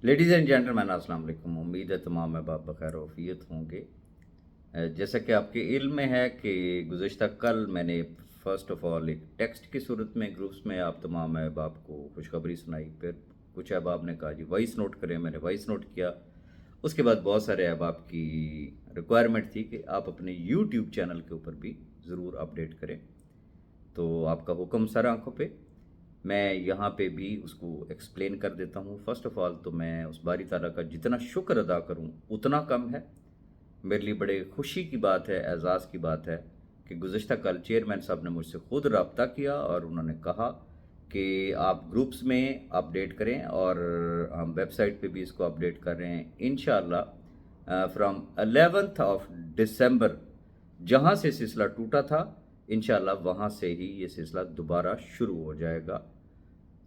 Ladies and gentleman अस्सलाम वालेकुम। उम्मीद है तमाम अहबाब बखैर वफ़ियत होंगे। जैसा कि आपके इल्म में है कि गुज़श्ता कल मैंने फ़र्स्ट ऑफ़ ऑल एक टेक्स्ट की सूरत में ग्रुप्स में आप तमाम अहबाब को खुशखबरी सुनाई। फिर कुछ अहबाब ने कहा जी वॉइस नोट करें, मैंने वॉइस नोट किया। उसके बाद बहुत सारे अहबाब की रिक्वायरमेंट थी कि आप अपने यूट्यूब चैनल के ऊपर भी ज़रूर अपडेट करें। तो आपका हुक्म सर आंखों पे। मैं यहाँ पे भी उसको एक्सप्लेन कर देता हूँ। फ़र्स्ट ऑफ़ ऑल तो मैं उस बारी ताला का जितना शुक्र अदा करूँ उतना कम है। मेरे लिए बड़े खुशी की बात है, एज़ाज़ की बात है कि गुज़श्ता कल चेयरमैन साहब ने मुझसे ख़ुद रब्ता किया और उन्होंने कहा कि आप ग्रुप्स में अपडेट करें और हम वेबसाइट पे भी इसको अपडेट कर रहे हैं इंशाअल्लाह। फ्रॉम 11th ऑफ दिसंबर जहाँ से सिलसिला टूटा था इंशाअल्लाह वहाँ से ही ये सिलसिला दोबारा शुरू हो जाएगा।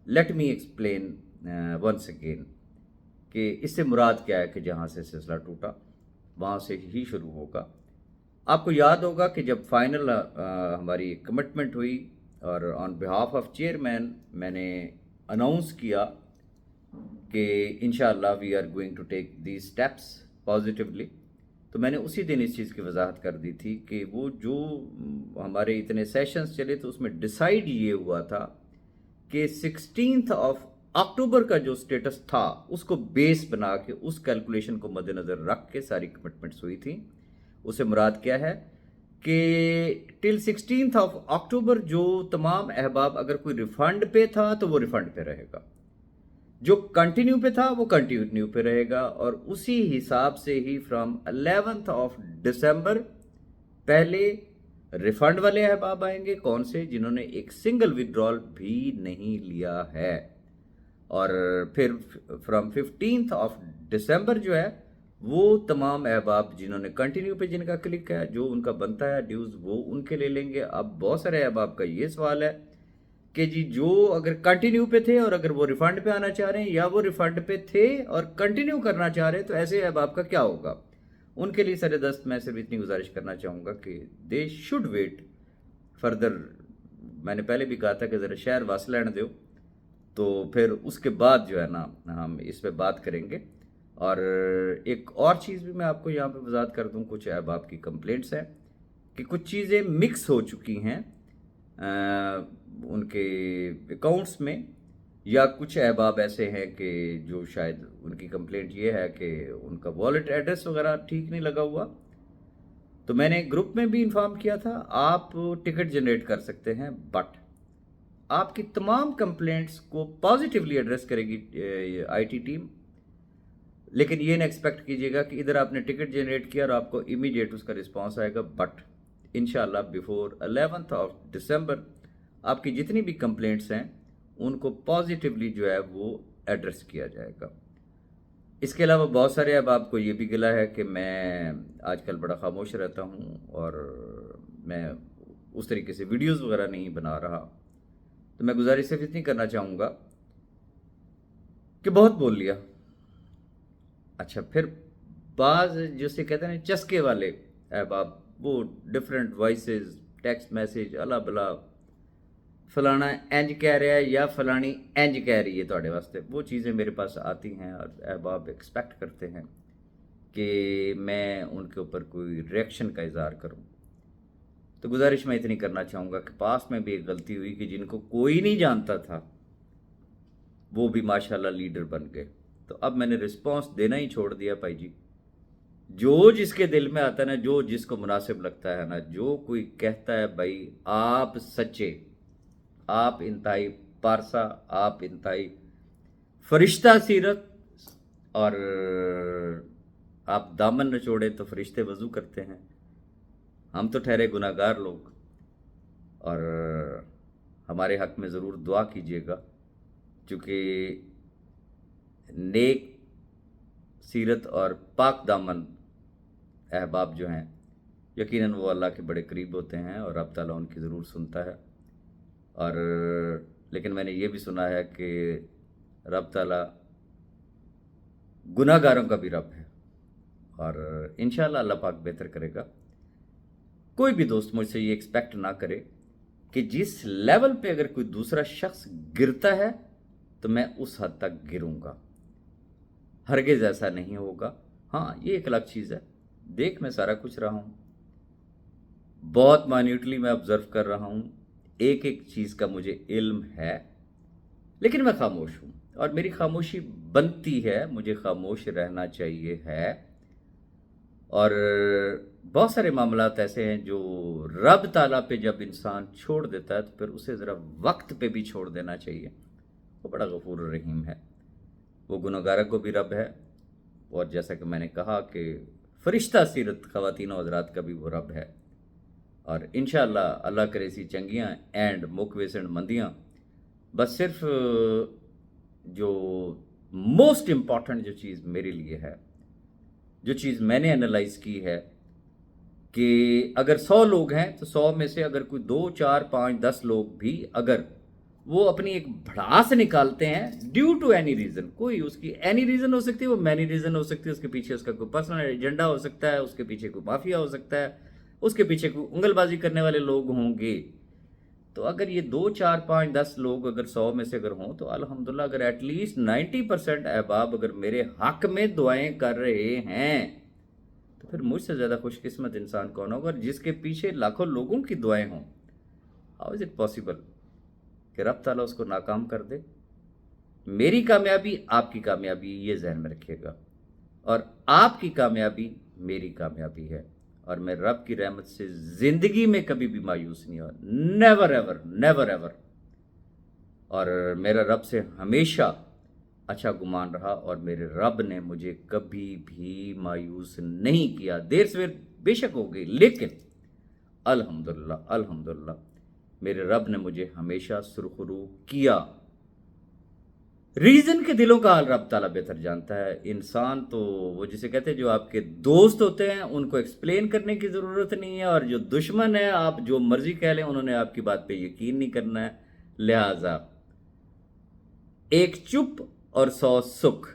Let me explain once again कि इससे मुराद क्या है कि जहाँ से सिलसिला टूटा वहाँ से ही शुरू होगा। आपको याद होगा कि जब फाइनल हमारी कमिटमेंट हुई और ऑन बिहाफ ऑफ चेयरमैन मैंने अनाउंस किया कि इंशाअल्लाह we are going to take these steps positively, तो मैंने उसी दिन इस चीज़ की वजाहत कर दी थी कि वो जो हमारे इतने सेशंस चले तो उसमें डिसाइड ये हुआ था कि 16th ऑफ अक्टूबर का जो स्टेटस था उसको बेस बना के उस कैलकुलेशन को मद्देनज़र रख के सारी कमिटमेंट्स हुई थी। उससे मुराद क्या है कि टिल 16th ऑफ अक्टूबर जो तमाम अहबाब अगर कोई रिफ़ंड पे था तो वो रिफ़ंड पे रहेगा, जो कंटिन्यू पे था वो कंटिन्यू पे रहेगा। और उसी हिसाब से ही फ्रॉम 11th ऑफ दिसंबर पहले रिफंड वाले अहबाब आएंगे, कौन से, जिन्होंने एक सिंगल विड्रॉल भी नहीं लिया है। और फिर फ्रॉम 15th ऑफ दिसंबर जो है वो तमाम अहबाब जिन्होंने कंटिन्यू पे जिनका क्लिक है, जो उनका बनता है ड्यूज़ वो उनके ले लेंगे। अब बहुत सारे अहबाब का ये सवाल है कि जी जो अगर कंटिन्यू पे थे और अगर वो रिफंड पे आना चाह रहे हैं या वो रिफंड पे थे और कंटिन्यू करना चाह रहे हैं तो ऐसे अहबाब का क्या होगा। उनके लिए सर दस्त मैं सिर्फ इतनी गुजारिश करना चाहूँगा कि दे शुड वेट फर्दर। मैंने पहले भी कहा था कि ज़रा शहर वास लेने दो, तो फिर उसके बाद जो है ना हम इस पे बात करेंगे। और एक और चीज़ भी मैं आपको यहाँ पे वजाहत कर दूँ, कुछ अहबाब की कंप्लेंट्स हैं कि कुछ चीज़ें मिक्स हो चुकी हैं उनके अकाउंट्स में, या कुछ अहबाब ऐसे हैं कि जो शायद उनकी कंप्लेंट ये है कि उनका वॉलेट एड्रेस वगैरह ठीक नहीं लगा हुआ। तो मैंने ग्रुप में भी इन्फॉर्म किया था आप टिकट जनरेट कर सकते हैं, बट आपकी तमाम कंप्लेंट्स को पॉजिटिवली एड्रेस करेगी आईटी टीम। लेकिन ये ना एक्सपेक्ट कीजिएगा कि इधर आपने टिकट जनरेट किया और आपको इमीडिएट उसका रिस्पांस आएगा। बट इंशाल्लाह बिफोर 11th ऑफ दिसंबर आपकी जितनी भी कंप्लेंट्स हैं उनको पॉजिटिवली जो है वो एड्रेस किया जाएगा। इसके अलावा बहुत सारे अब आपको ये भी गिला है कि मैं आजकल बड़ा खामोश रहता हूँ और मैं उस तरीके से वीडियोस वगैरह नहीं बना रहा। तो मैं गुजारिश सिर्फ इतनी करना चाहूँगा कि बहुत बोल लिया। अच्छा, फिर बाज जिसे कहते हैं ना चस्के वाले अहबाब, वो डिफरेंट वॉइसेस, टेक्स्ट मैसेज, अला बला, फलाना इंज कह रहा है या फलानी इंज कह रही है थोड़े वास्ते, वो चीज़ें मेरे पास आती हैं और अहबाब एक्सपेक्ट करते हैं कि मैं उनके ऊपर कोई रिएक्शन का इज़हार करूं। तो गुजारिश मैं इतनी करना चाहूँगा कि पास में भी एक गलती हुई कि जिनको कोई नहीं जानता था वो भी माशाल्लाह लीडर बन गए। तो अब मैंने रिस्पांस देना ही छोड़ दिया भाई जी। जो जिसके दिल में आता है ना, जो जिसको मुनासिब लगता है ना, जो कोई कहता है भाई आप सच्चे, आप इंतहाई पारसा, आप इंतहाई फरिश्ता सीरत, और आप दामन नचोड़े तो फरिश्ते वज़ू करते हैं। हम तो ठहरे गुनाहगार लोग, और हमारे हक में ज़रूर दुआ कीजिएगा, क्योंकि नेक सीरत और पाक दामन अहबाब जो हैं यकीनन वो अल्लाह के बड़े करीब होते हैं और रब ताला उनकी ज़रूर सुनता है। और लेकिन मैंने ये भी सुना है कि रब ताला गुनाहगारों का भी रब है, और इंशाअल्लाह अल्लाह पाक बेहतर करेगा। कोई भी दोस्त मुझसे ये एक्सपेक्ट ना करे कि जिस लेवल पे अगर कोई दूसरा शख्स गिरता है तो मैं उस हद तक गिरूंगा। ہرگز ایسا نہیں ہوگا. ہاں یہ ایک الگ چیز ہے. دیکھ میں سارا کچھ رہا ہوں, بہت مائنیوٹلی میں آبزرو کر رہا ہوں, ایک ایک چیز کا مجھے علم ہے, لیکن میں خاموش ہوں, اور میری خاموشی بنتی ہے, مجھے خاموش رہنا چاہیے ہے. اور بہت سارے معاملات ایسے ہیں جو رب تعالیٰ پہ جب انسان چھوڑ دیتا ہے تو پھر اسے ذرا وقت پہ بھی چھوڑ دینا چاہیے. وہ بڑا غفور الرحیم ہے, وہ گنہگاروں کو بھی رب ہے, اور جیسا کہ میں نے کہا کہ فرشتہ سیرت خواتین و حضرات کا بھی وہ رب ہے. اور انشاءاللہ اللہ کرے ایسی چنگیاں اینڈ موکویسنڈ مندیاں. بس صرف جو موسٹ امپورٹنٹ جو چیز میرے لیے ہے, جو چیز میں نے انالائز کی ہے, کہ اگر 100 لوگ ہیں تو 100 میں سے اگر کوئی 2 4 5 10 لوگ بھی اگر وہ اپنی ایک بھڑاس نکالتے ہیں ڈیو ٹو اینی ریزن, کوئی اس کی اینی ریزن ہو سکتی ہے, وہ مینی ریزن ہو سکتی ہے, اس کے پیچھے اس کا کوئی پرسنل ایجنڈا ہو سکتا ہے, اس کے پیچھے کوئی مافیا ہو سکتا ہے, اس کے پیچھے کوئی انگل بازی کرنے والے لوگ ہوں گے. تو اگر یہ 2 4 5 10 لوگ اگر 100 میں سے اگر ہوں تو الحمدللہ اگر ایٹ لیسٹ 90% احباب اگر میرے حق میں دعائیں کر رہے ہیں تو پھر مجھ سے زیادہ خوش قسمت انسان کون ہوگا, اور جس کے پیچھے لاکھوں لوگوں کی دعائیں ہوں. ہاؤ از اٹ پاسبل کہ رب تعالیٰ اس کو ناکام کر دے؟ میری کامیابی آپ کی کامیابی, یہ ذہن میں رکھیے گا, اور آپ کی کامیابی میری کامیابی ہے, اور میں رب کی رحمت سے زندگی میں کبھی بھی مایوس نہیں ہوا, نیور ایور, نیور ایور. اور میرا رب سے ہمیشہ اچھا گمان رہا, اور میرے رب نے مجھے کبھی بھی مایوس نہیں کیا. دیر سویر بے شک ہو گئی, لیکن الحمدللہ الحمدللہ میرے رب نے مجھے ہمیشہ سرخرو کیا. ریزن کے دلوں کا حال رب تعالیٰ بہتر جانتا ہے. انسان تو وہ جسے کہتے ہیں جو آپ کے دوست ہوتے ہیں ان کو ایکسپلین کرنے کی ضرورت نہیں ہے, اور جو دشمن ہے آپ جو مرضی کہہ لیں انہوں نے آپ کی بات پہ یقین نہیں کرنا ہے. لہٰذا ایک چپ اور 100 سکھ,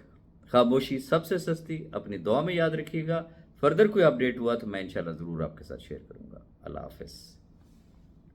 خاموشی سب سے سستی. اپنی دعا میں یاد رکھیے گا. فردر کوئی اپڈیٹ ہوا تو میں انشاءاللہ ضرور آپ کے ساتھ شیئر کروں گا. اللہ حافظ.